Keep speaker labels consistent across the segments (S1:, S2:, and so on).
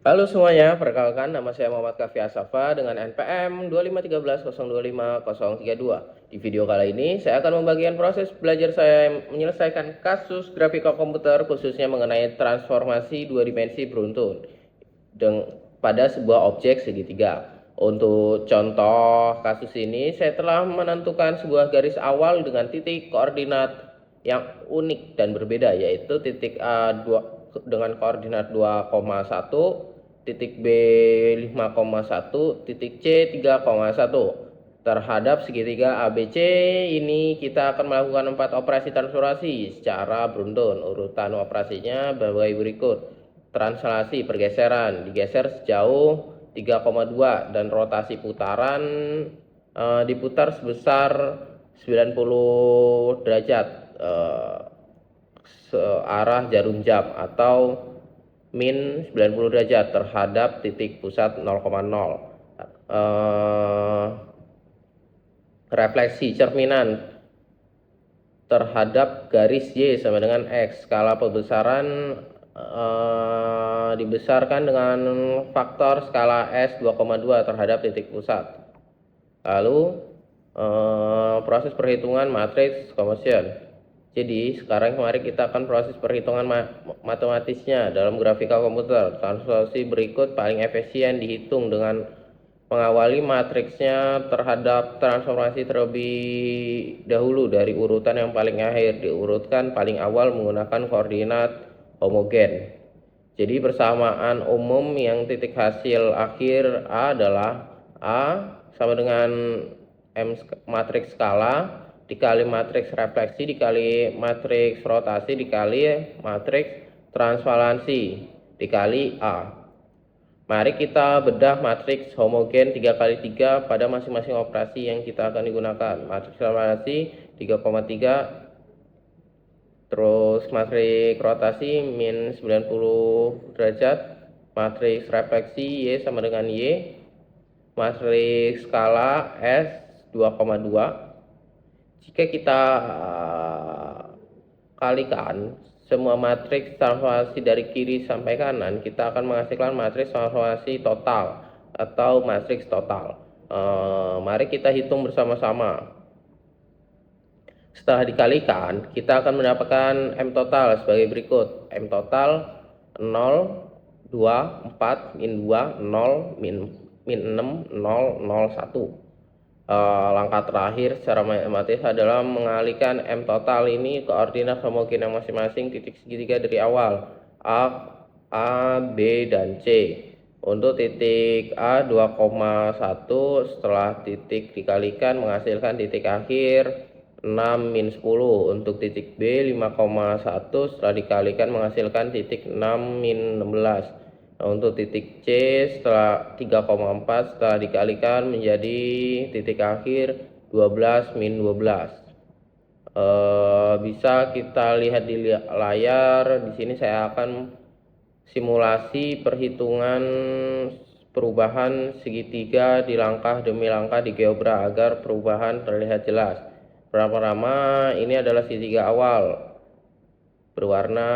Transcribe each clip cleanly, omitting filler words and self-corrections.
S1: Halo semuanya, perkenalkan nama saya Muhammad Kafi Asafa dengan NPM 25311025032. Di video kali ini saya akan membagikan proses belajar saya menyelesaikan kasus grafika komputer khususnya mengenai transformasi dua dimensi beruntun pada sebuah objek segitiga. Untuk contoh kasus ini saya telah menentukan sebuah garis awal dengan titik koordinat yang unik dan berbeda, yaitu titik A2 dengan koordinat 2,1, titik B 5,1, titik C 3,1. Terhadap segitiga ABC ini kita akan melakukan 4 operasi transformasi secara beruntun. Urutan operasinya berikut. Translasi pergeseran digeser sejauh 3,2 dan rotasi putaran diputar sebesar 90 derajat searah jarum jam atau min 90 derajat terhadap titik pusat 0,0. Refleksi cerminan terhadap garis Y sama dengan X. Skala pembesaran dibesarkan dengan faktor skala S 2,2 terhadap titik pusat. Lalu proses perhitungan matriks conversion. Jadi sekarang mari kita akan proses perhitungan matematisnya dalam grafika komputer. Transformasi berikut paling efisien dihitung dengan mengawali matriksnya terhadap transformasi terlebih dahulu dari urutan yang paling akhir. Diurutkan paling awal menggunakan koordinat homogen. Jadi persamaan umum yang titik hasil akhir A adalah A sama dengan M matriks skala dikali matriks refleksi dikali matriks rotasi dikali matriks transvalansi dikali A. Mari kita bedah matriks homogen 3 kali 3 pada masing-masing operasi yang kita akan digunakan. Matriks transvalansi 3,3, terus matriks rotasi min 90 derajat, matriks refleksi Y sama dengan Y, matriks skala S 2,2. Jika kita kalikan semua matriks transformasi dari kiri sampai kanan, kita akan menghasilkan matriks transformasi total atau matriks total. Mari kita hitung bersama-sama. Setelah dikalikan, kita akan mendapatkan M total sebagai berikut. M total 0, 2, 4, min 2, 0, min 6, 0, 0, 1. Langkah terakhir secara matematis adalah mengalihkan M total ini ke koordinat homogen yang masing-masing titik segitiga dari awal A, B, dan C. Untuk titik A 2,1 setelah titik dikalikan menghasilkan titik akhir 6 min 10. Untuk titik B 5,1 setelah dikalikan menghasilkan titik 6 min 16. Untuk titik C setelah 3,4 setelah dikalikan menjadi titik akhir 12 min 12. Bisa kita lihat di layar. Di sini saya akan simulasi perhitungan perubahan segitiga di langkah demi langkah di GeoBra agar perubahan terlihat jelas. Pertama-tama ini adalah segitiga awal berwarna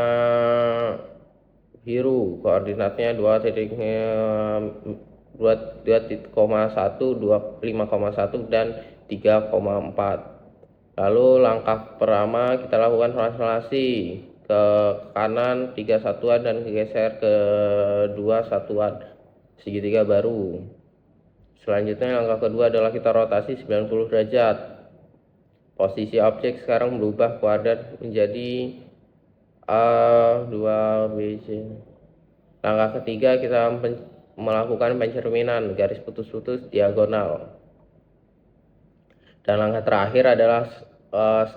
S1: biru, koordinatnya 2,1, 5,1 dan 3,4. Lalu langkah pertama kita lakukan translasi ke kanan 3 satuan dan geser ke 2 satuan segitiga baru. Selanjutnya langkah kedua adalah kita rotasi 90 derajat. Posisi objek sekarang berubah kuadrat menjadi A, 2, B, C. Langkah ketiga kita melakukan pencerminan garis putus-putus diagonal. Dan langkah terakhir adalah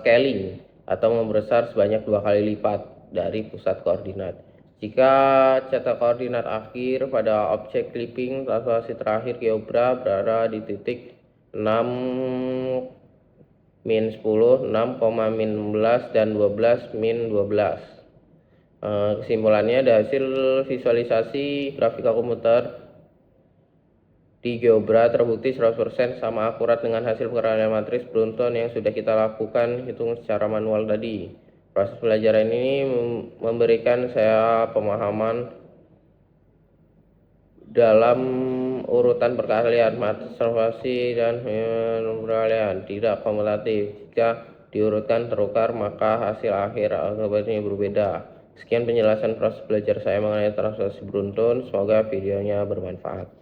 S1: scaling atau membesar sebanyak 2 kali lipat dari pusat koordinat. Jika cetak koordinat akhir pada objek clipping transformasi terakhir GeoBra berada di titik 6 min 10, 6, min 16 dan 12 min 12. Kesimpulannya dari hasil visualisasi grafika komputer di GeoBra terbukti 100% sama akurat dengan hasil pengenalan matriks beruntun yang sudah kita lakukan hitung secara manual tadi. Proses pelajaran ini memberikan saya pemahaman dalam urutan perkalian, observasi dan peralihan tidak komutatif. Jika diurutkan terukar, maka hasil akhir algoritmnya berbeda. Sekian penjelasan proses belajar saya mengenai transaksi beruntun. Semoga videonya bermanfaat.